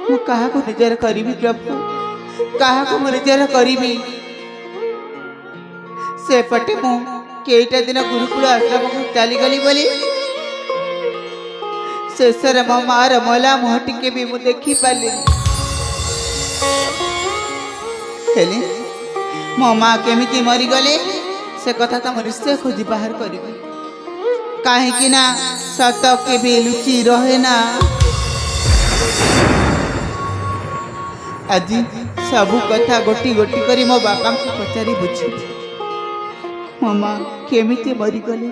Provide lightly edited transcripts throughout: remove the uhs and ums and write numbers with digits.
ମୁଁ କାହାକୁ ନିଜର କରିବି ପ୍ରଭୁ, କାହାକୁ ମୁଁ ନିଜର କରିବି। ସେପଟେ ମୁଁ କେଇଟା ଦିନ ଗୁରୁକୁଳ ଆଶ୍ରମକୁ ଚାଲିଗଲି ବୋଲି ଶେଷରେ ମୋ ମାର ମଲା ମୁହଁ ଟିକେ ବି ମୁଁ ଦେଖିପାରିଲିନି। ହେଲେ ମୋ ମା କେମିତି ମରିଗଲେ ସେ କଥା ତ ମୁଁ ନିଶ୍ଚୟ ଖୋଜି ବାହାର କରିବି, କାହିଁକି ନା ସତ କେବେ ଲୁଚି ରହେ ନା। ଆଜି ସବୁ କଥା ଗୋଟି ଗୋଟି କରି ମୋ ବାପାଙ୍କୁ ପଚାରି ବୁଝିବି ମୋ ମା କେମିତି ମରିଗଲେ।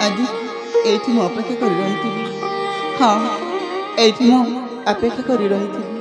ଆଜି ଏଇଠି ମୁଁ ଅପେକ୍ଷା କରି ରହିଥିବି, ହଁ ଏଇଠି ମୁଁ ଅପେକ୍ଷା କରି ରହିଥିବି।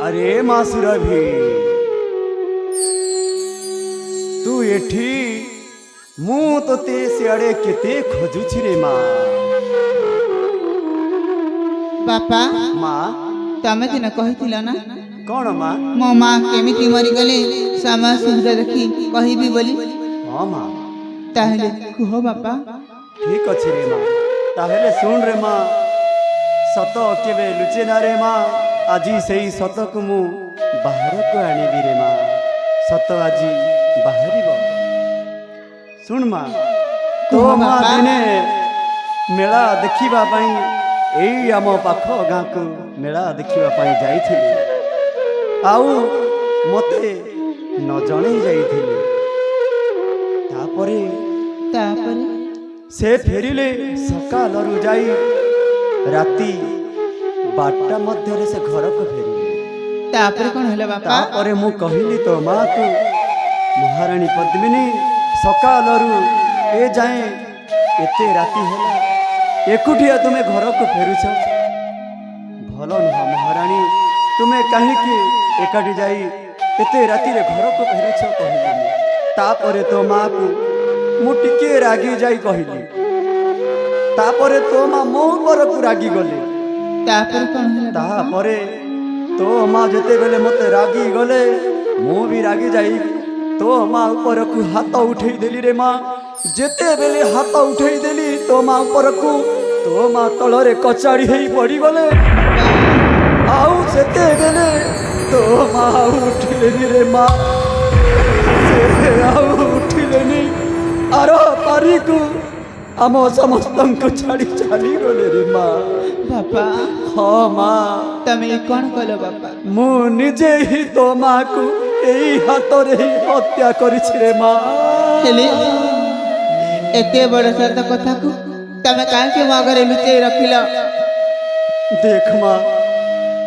अरे माँ सुरभि तू एठी मु तोते सियाड़े केते खोजुछि रे माँ। बापा माँ तमे दिन कहिथिल ना कौन माँ? मो माँ केमिति मरिगले समय सुविधा देखी कहबी बोली। हाँ माँ ताहले कुह बापा। ठीक अच्छे रे माँ, ताहले सुन रे माँ, सत केबे लुचे ना रे माँ। আজি সেই সতକୁ ମୁଁ ବାହାରକୁ ଆଣିବି ରେ ମା। ସତ ଆଜି ବାହାରିବ। ଶୁଣ ମା, ତୋ ମା ଦିନେ ମେଳା ଦେଖିବା ପାଇଁ ଏଇ ଆମ ପାଖ ଗାଁକୁ ମେଳା ଦେଖିବା ପାଇଁ ଯାଇଥିଲେ, ଆଉ ମୋତେ ନ ଜଣେଇ ଯାଇଥିଲେ। ତାପରେ ସେ ଫେରିଲେ ସକାଳରୁ ଯାଇ ରାତି 12ଟା ମଧ୍ୟରେ ସେ ଘରକୁ ଫେରିଲେ। तापर कौन होला बापा? तापरे मु कहली तो माँ को, महारानी पद्मिनी सकालरू ए जाए एते राति होला एकुटिया तुमे घर को फेरुछ, भल नुह महारानी, तुमे कहीं एकाठी जाई एते राति रे घर को फेरुछ कहली। तापरे तो माँ को मु टिके रागी जाई कहली, तापरे तो माँ मो ऊपर को रागी गले। तापर कौन होला? तापरे तो माँ जेते बेले मते रागी गले मु भी रागी जाई तो माँ ऊपर को हाथ उठे देली रे माँ। जेते बेले हाथ उठे देली तो माँ ऊपर को तो माँ तलरे कचाड़ी हेई पड़ी गले। आउ सेते बेले तो माँ उठिलेनी रे माँ, से आउ उठिलेनी आरो पारी को आम समस्तन को छाड़ी चली गले रे माँ। बापा हाँ माँ, तमे कौन कलो बापा? मु निजे ही तो माँ को यही हाथ रे ही हत्या करिछि रे माँ। हेले एते बड़ सत कथा को तमे काहे के मो घरे लुचै रखिल? देख माँ,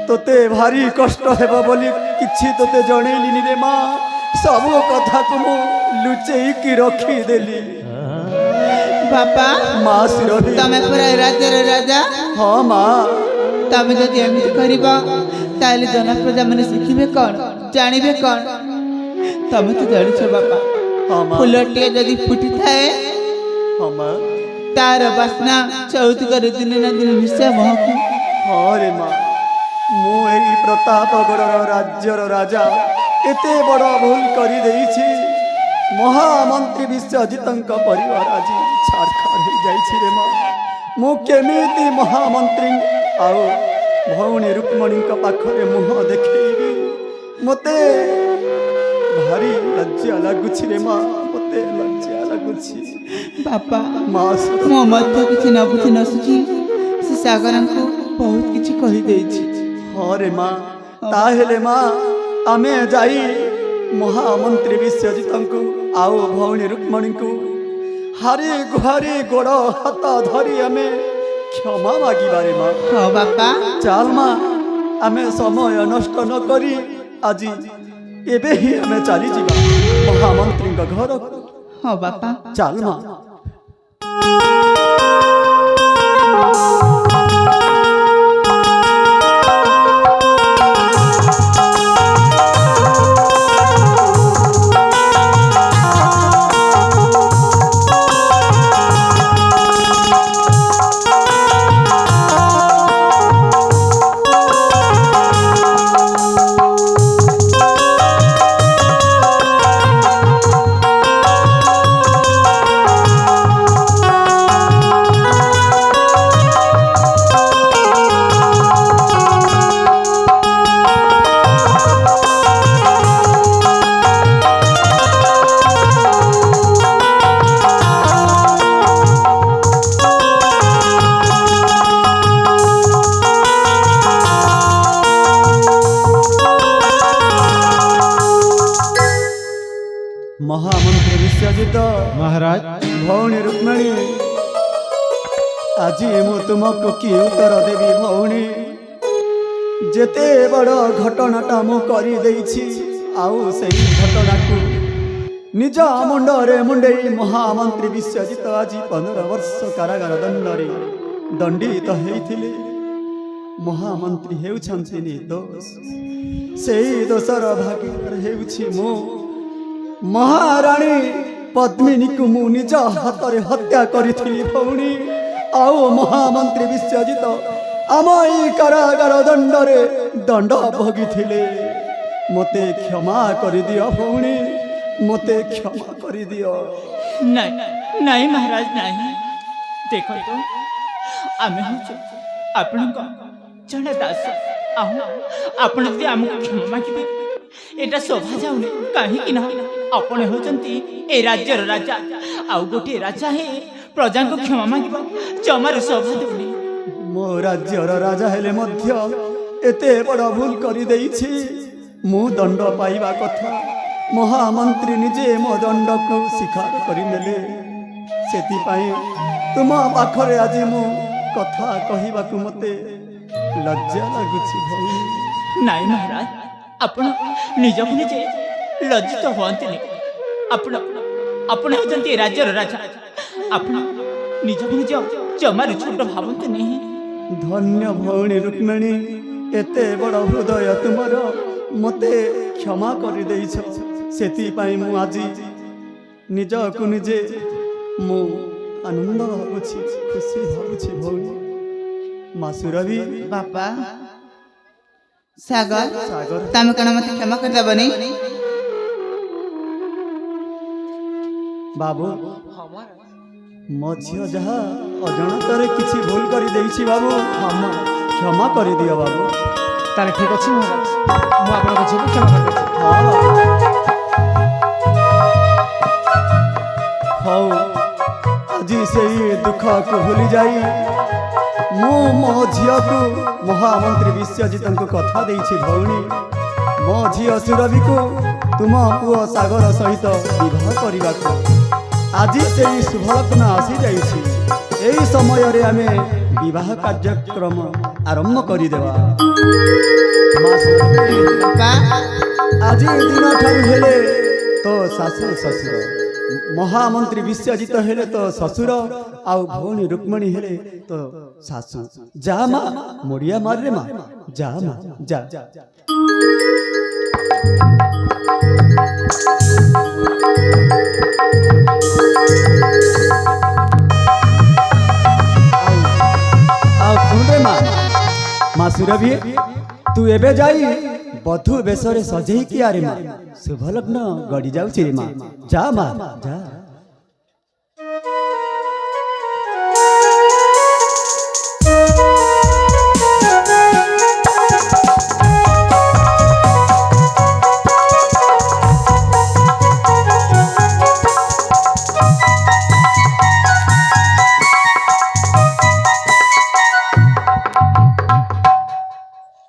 तोते भारी कष्ट हेबो बोली किछि तोते जणैलिनी रे माँ। सब कथा को मु लुचै की रखी देली। बापा माँ सुरभि, तमे पूरा राज्यर राजा। हाँ माँ, तमे जदि एमिति करिबा ताले जनप्रजा माने शिखिबे कोन, जानिबे कोन? तमे तो जानिछ बापा, हाँ माँ, फुलटिए जदि फुटी थाए हाँ माँ, तार बासना चौथकर दिन ना दिन निश्चय महकू। हाँ रे माँ, मु एई प्रतापगढ़ राज्यर राजा एते बड़ भूल करी देइछि। महामंत्री विश्वजितंक परिवार आज छाड़खाड़ हो जाइछि रे माँ। मु केमिति महामंत्री आउ भौणी रुक्मणी पाखरे मुह देखैबी? मते भारी लज्जा लगुछि रे माँ, मते लज्जा लगुछि। बापा माँ मो मध्य किछि न बुझि न सुझी से सागर को बहुत किछि कहि देछि। हाँ रे माँ, ताहेले माँ आमे जाई महामंत्री विश्वजितंकु आउ भौणी रुक्मणी को हारी गुहारी गोड़ हाथ धरी आमे क्षमा मागिबारे माँ हाँ बापा चाल माँ आमे समय नष्ट न करी आज एबे ही आमे चली जीवा महामंत्री घर हाँ बापा चाल माँ महामंत्री विश्वजित महाराज भौणी रुक्मिणी आज मु तुमको कि उत्तर देवी भौणी जेते बड़ घटनाटा मु करी देइछि आउ सेही घटना को निज मुंडरे मुंडेई महामंत्री विश्वजित आज 15 वर्ष कारागार दंडरे दंडित हेइथिले महामंत्री हेउछन्ति निर्दोष सेही दोषर भागीदार हेउछि मु महाराणी पद्मिनी को मु निज हाथ रे हत्या करिथिली भौणी आओ महामंत्री विश्वजित आम ई कारागार दंडरे दंड भोगिथिले मते क्षमा करि दियो भौणी मते क्षमा करि दियो नहीं नहीं महाराज नहीं देखो तो आमे हो आपण जड़े दास आपण यदि आमको क्षमा मागिबे एटा शोभा जाउनी कहीं ना आपण होचंती ए राज्यर राजा आउ गोटे राजा हे प्रजा को क्षमा मागिबो जमार शोभा देउनी मो राज्यर राजा हेले मध्य एते बड़ भूल करि देइछि मु दंड पाइबा कथा महामंत्री निजे मो दंड को स्वीकार करि नेले सेति पाई तुम पाखरे आज मु कथा कहिबा को मते लज्जा लागुछि भौणी नहीं महाराज आपण निजको निजे लज्जित हुअन्तिनि आपण आपण होचंती राज्यर राजा आपण निजको निज जमार छोट भावन्तिनि धन्य भौणी रुक्मिणी एते बड़ हृदय तुमर मते क्षमा करि देइछ सेति पाई मु आज निजको निजे मु आनंद भावुछि खुशी भावुछि भौणी मासुरवी बापा सागर सागर तमे कण मते क्षमा कर देबनी बाबू मो झियो जहा अजाणतारे किछि भूल करि देइछि बाबू क्षमा करि दियो बाबू ताले ठीक अछि महाराज मु आपन झियो क्षमा कर देछि हाँ हौ आज से दुख को भूली जाई मु मो झियो को महामंत्री विश्वजित को कथा देइछि भौणी मो झियो सुरभि को तुम पुओ सागर सहित विवाह करबा को आज से शुभलग्न आसी जाइछि एही समय रे आमे विवाह कार्यक्रम आरंभ करि देबा बापा आज दिन ठारू हेले तो सासु ससुर महामंत्री विश्वजित हेले तो ससुर आउ भौणी रुक्मिणी हेले तो सासु जा मा मोड़िया मार रे मा जा मा जा आउ सुन रे मा सुरभि तू एबे जाई बधु बेसरे सजेई कि आरे मा शुभ लग्न गड़ी जाउछि रे मा जा मा जा